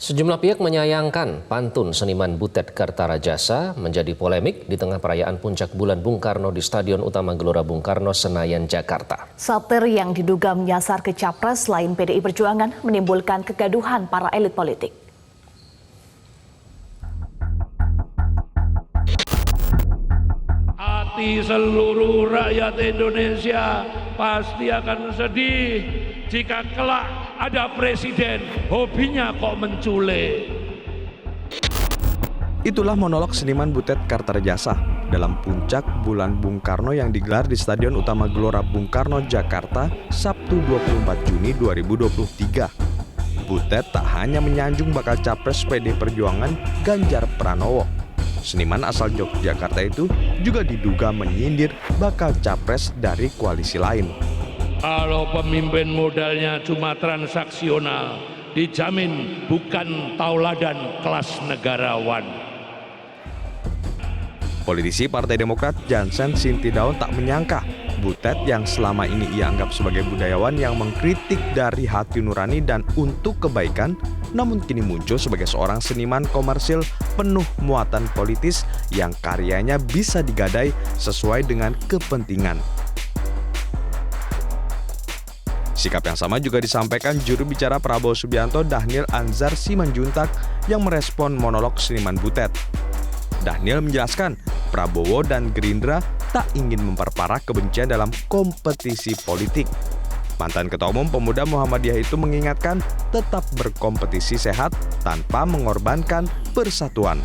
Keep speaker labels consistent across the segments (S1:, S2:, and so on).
S1: Sejumlah pihak menyayangkan pantun seniman Butet Kartarajasa menjadi polemik di tengah perayaan puncak bulan Bung Karno di Stadion Utama Gelora Bung Karno, Senayan, Jakarta.
S2: Satir yang diduga menyasar ke Capres selain PDI Perjuangan menimbulkan kegaduhan para elit politik.
S3: Hati seluruh rakyat Indonesia pasti akan sedih jika kelak ada presiden hobinya kok menculik.
S4: Itulah monolog seniman Butet Kartarajasa dalam puncak bulan Bung Karno yang digelar di Stadion Utama Gelora Bung Karno, Jakarta, Sabtu 24 Juni 2023. Butet tak hanya menyanjung bakal capres PDI Perjuangan Ganjar Pranowo. Seniman asal Yogyakarta itu juga diduga menyindir bakal capres dari koalisi lain.
S3: Kalau pemimpin modalnya cuma transaksional, dijamin bukan tauladan kelas negarawan.
S4: Politisi Partai Demokrat Jansen Sintidaun tak menyangka Butet yang selama ini ia anggap sebagai budayawan yang mengkritik dari hati nurani dan untuk kebaikan, namun kini muncul sebagai seorang seniman komersil penuh muatan politis yang karyanya bisa digadai sesuai dengan kepentingan. Sikap yang sama juga disampaikan juru bicara Prabowo Subianto Dhanil Anzar Simanjuntak yang merespon monolog seniman Butet. Dhanil menjelaskan, Prabowo dan Gerindra tak ingin memperparah kebencian dalam kompetisi politik. Mantan Ketua Umum Pemuda Muhammadiyah itu mengingatkan tetap berkompetisi sehat tanpa mengorbankan persatuan.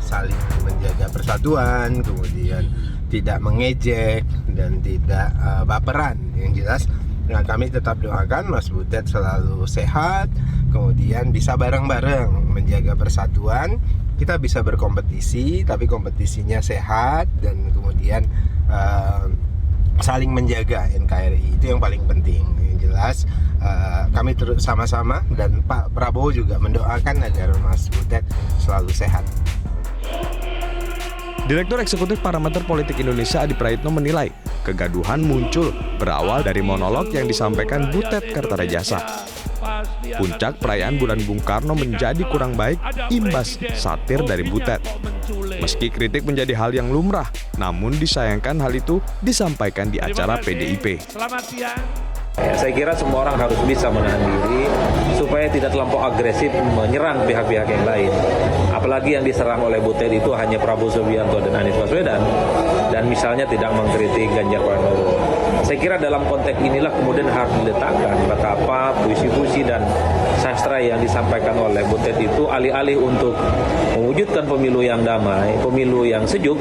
S5: Saling menjaga persatuan, kemudian tidak mengejek dan tidak baperan. Yang jelas, kami tetap doakan Mas Butet selalu sehat, kemudian bisa bareng-bareng menjaga persatuan. Kita bisa berkompetisi, tapi kompetisinya sehat dan kemudian saling menjaga NKRI, itu yang paling penting. Yang jelas kami terus sama-sama dan Pak Prabowo juga mendoakan agar Mas Butet selalu sehat.
S4: Direktur Eksekutif Parameter Politik Indonesia Adi Praitno menilai kegaduhan muncul berawal dari monolog yang disampaikan Butet Kartarajasa. Puncak perayaan bulan Bung Karno menjadi kurang baik imbas satir dari Butet. Meski kritik menjadi hal yang lumrah, namun disayangkan hal itu disampaikan di acara PDIP.
S6: Saya kira semua orang harus bisa menahan diri supaya tidak terlampau agresif menyerang pihak-pihak yang lain. Apalagi yang diserang oleh Butet itu hanya Prabowo Subianto dan Anies Baswedan dan misalnya tidak mengkritik Ganjar Pranowo. Saya kira dalam konteks inilah kemudian harus diletakkan betapa puisi-puisi dan sastra yang disampaikan oleh Butet itu alih-alih untuk mewujudkan pemilu yang damai, pemilu yang sejuk,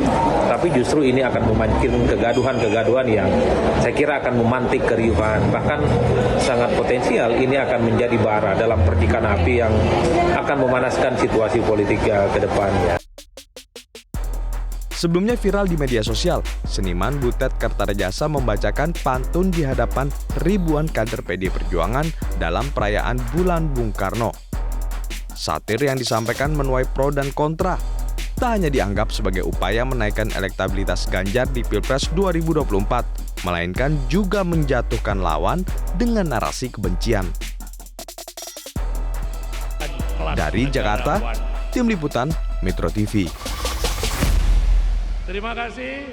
S6: tapi justru ini akan memancing kegaduhan-kegaduhan yang saya kira akan memantik keriuhan. Bahkan sangat potensial ini akan menjadi bara dalam percikan api yang akan memanaskan situasi politik ke depannya.
S4: Sebelumnya viral di media sosial, seniman Butet Kartarajasa membacakan pantun di hadapan ribuan kader PDI Perjuangan dalam perayaan bulan Bung Karno. Satir yang disampaikan menuai pro dan kontra. Tak hanya dianggap sebagai upaya menaikkan elektabilitas Ganjar di Pilpres 2024, melainkan juga menjatuhkan lawan dengan narasi kebencian. Dari Jakarta, Tim Liputan Metro TV.
S3: Terima kasih.